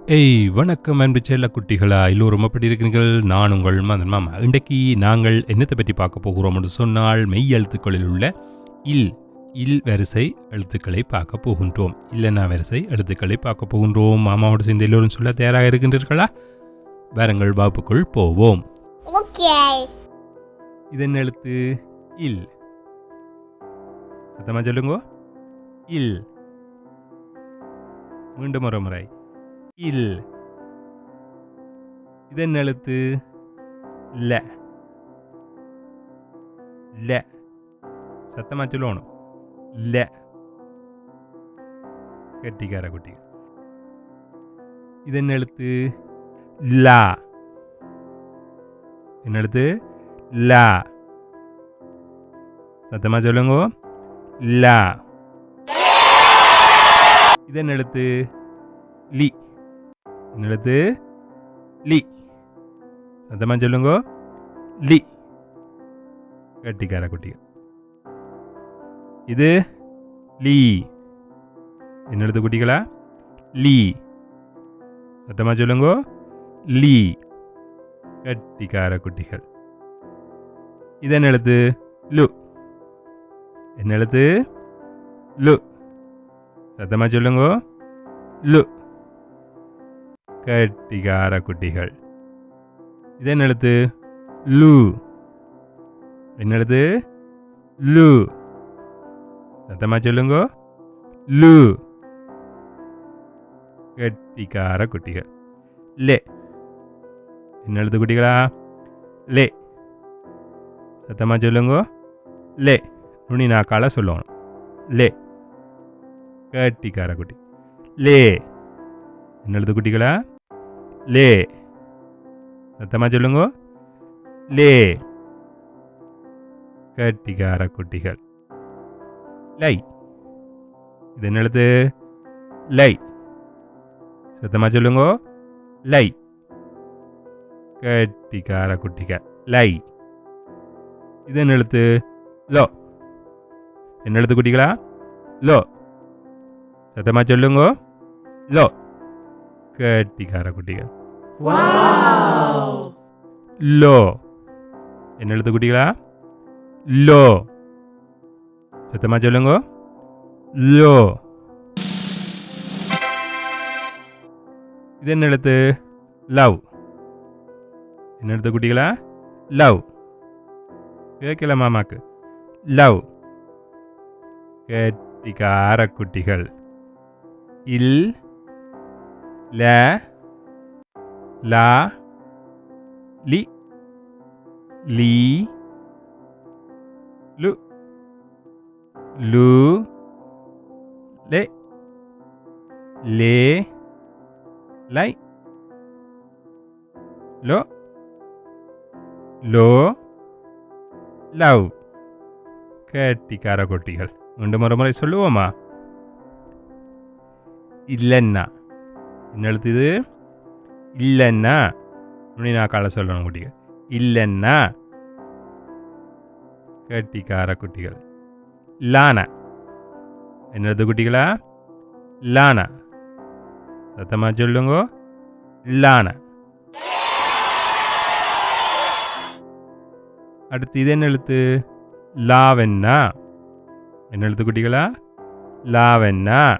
வணக்கம் அன்பு செல்ல குட்டிகளா, எல்லோரும் எப்படி இருக்கிறீர்கள்? நான் உங்கள் மதன் மாமா. இன்றைக்கு நாங்கள் என்னத்தை பற்றி பார்க்க போகிறோம் என்று சொன்னால், மெய் எழுத்துக்களில் உள்ள இல் இல் வரிசை எழுத்துக்களை பார்க்க போகின்றோம். இல்லைன்னா வரிசை எழுத்துக்களை பார்க்க போகின்றோம். மாமாவோட சேர்ந்து எல்லோரும் சொல்ல தயாராக இருக்கின்றீர்களா? வேறங்கள் வகுப்புக்குள் போவோம். இதன் எழுத்து இல். சத்தமா சொல்லுங்க. இல். மீண்டும் ஒரு முறை. இல். இதன் எழுத்து ல. ல. சத்தமா சொல்லணும். ல. கெட்டிக்கார குட்டி. இதன் எழுத்து லா. என்ன எழுத்து? லா. சத்தமா சொல்லுங்க. லா. இதன் எழுத்து லி. எழுத்து லி. சத்தமா சொல்லுங்க. லி. கட்டிக்கார குட்டி. இது லீ. என்ன எழுத்து குட்டிகளா? லீ. சத்தமா சொல்லுங்க. லீ. கட்டிக்கார குட்டிகள். இதன் எழுத்து லு. என்ன எழுத்து? லு. சத்தமா சொல்லுங்க. லு. கட்டிக்கார குட்டிகள். இதன் எழுத்து லு. என்ன எழுத்து? லு. சத்தமா சொல்லுங்க. லு. கட்டிக்கார குட்டிகள். லே. என்ன எழுத்து குட்டிகளா? லே. சத்தமா சொல்லுங்க. லே. நுனி நாக்கால சொல்லணும். லே. கட்டிக்கார குட்டி. லே. என்ன எழுத்து குட்டிகளா? லே. சத்தமா சொல்லுங்க. லே. கட்டிக்கார குட்டிகள். லை. இது என்ன எழுத்து? லை. சத்தமா சொல்லுங்க. லை. கட்டிக்கார குட்டிகள். லை. இது என்ன எழுத்து? லோ. என்ன எழுத்து குட்டிகளா? லோ. சத்தமா சொல்லுங்க. லோ. கட்டிக்கார குட்டிகள். லோ. என்ன எழுத்து குட்டிகளா? லோ. சத்தமா சொல்லுங்க. லோ. இது என்ன எழுத்து? லவ். என்ன எழுத்து குட்டிகளா? லவ். கேட்கல மாமாக்கு. லவ். கட்டிக்கார குட்டிகள். இல் ல லா லி லீ லு லு லே லே லை லோ லோ லவ். கட்டிக்கார குட்டிகள். மீண்டும் ஒரு முறை சொல்லுவோமா? இல்லைன்னா. என்ன எழுத்து இது? இல்லைன்னா. நுனி நாக்கால சொல்லணும் குட்டிகள். இல்லைன்னா. கட்டிக்கார குட்டிகள். லானா. என்ன எழுத்து குட்டிகளா? லானா. சத்தமா சொல்லுங்க. லானா. அடுத்து இது என்ன எழுத்து? லாவென்னா. என்ன எழுத்து குட்டிகளா? லாவென்னா.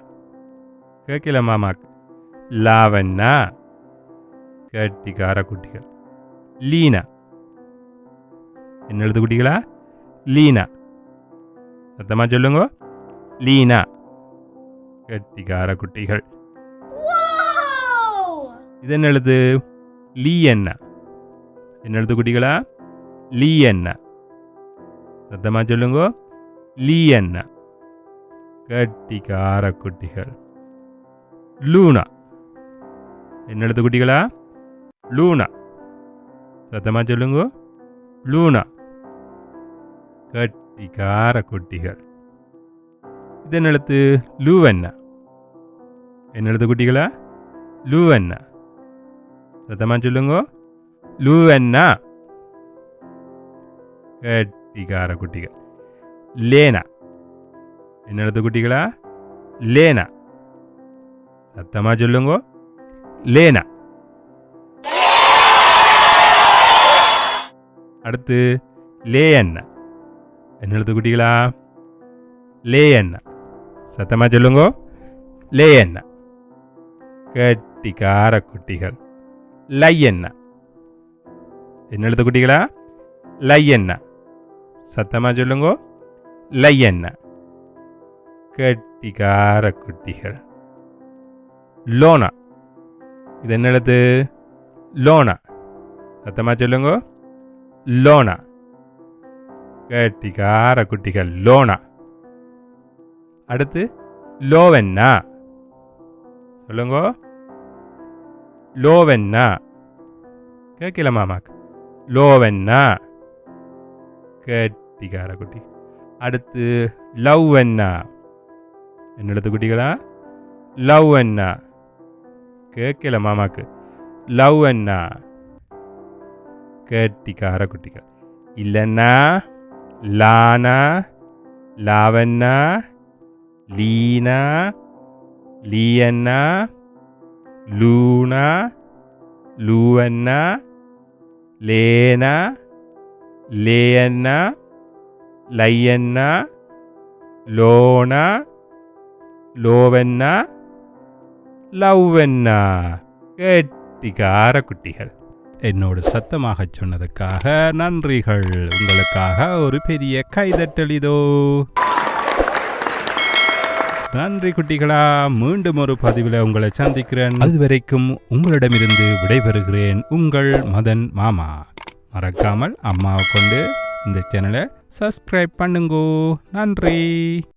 கேட்கல மாமாக்கு. லாவென்னா. கட்டிக்கார குட்டிகள். லீனா. என்ன எழுத்து குட்டிகளா? லீனா. சத்தமா சொல்லுங்க. லீனா. கட்டிக்கார குட்டிகள். இது என்ன எழுத்து? லீ என்ன. என்ன எழுத்து குட்டிகளா? லீ என்ன. சத்தமா சொல்லுங்க. லீ என்ன. கட்டிக்கார குட்டிகள். லூனா. என்ன எழுத்து குட்டிகளா? லூனா. சத்தமா சொல்லுங்க. லூனா. கட்டிக்கார குட்டிகள். இதன் எழுத்து லூவென்னா. என்ன எழுத்து குட்டிகளா? லூவென்னா. சத்தமா சொல்லுங்க. லூவென்னா. கட்டிக்கார குட்டிகள். லேனா. என்ன எழுத்து குட்டிகளா? லேனா. சத்தமா சொல்லுங்க. லேனா. அடுத்து லேயண்ணா. என்ன எழுத்து குட்டிகளா? லேயண்ணா. சத்தமா சொல்லுங்க. லேயண்ணா. கட்டிக்கார குட்டிகள். லையண்ணா. என்ன எழுத்து குட்டிகளா? லையண்ணா. சத்தமா சொல்லுங்க. லையண்ணா. கட்டிக்கார குட்டிகள். லோனா. இது என்ன எழுத்து? லோனா. சத்தமா சொல்லுங்க. லோனா. கட்டிக்கார குட்டிகள். லோனா. அடுத்து லோவென்னா. சொல்லுங்க. லோவென்னா. கேட்கல மாமாக்கு. லோவென்னா. கட்டிக்கார குட்டி. அடுத்து லவ்வென்னா. என்ன எழுத்து குட்டிகளா? லவ்வென்னா. கேட்கல மாமாக்கு. லவ்வென்னா. கட்டிக்கார குட்டிகள். இல்லைன்னா லானா, லாவண்ணா, லீனா, லீயண்ணா, லூனா, லூவண்ணா, லேனா, லேயண்ணா, லையண்ணா, லோனா, லோவண்ணா, லவ்வண்ணா. கட்டிக்கார குட்டிகள். என்னோடு சத்தமாக சொன்னதுக்காக நன்றிகள். உங்களுக்காக ஒரு பெரிய கைதட்டல் இதோ. நன்றி குட்டிகளா. மீண்டும் ஒரு பதிவில் உங்களை சந்திக்கிறேன். அதுவரைக்கும் உங்களிடமிருந்து விடைபெறுகிறேன். உங்கள் மதன் மாமா. மறக்காமல் அம்மாவை கொண்டு இந்த சேனலை சப்ஸ்கிரைப் பண்ணுங்கோ. நன்றி.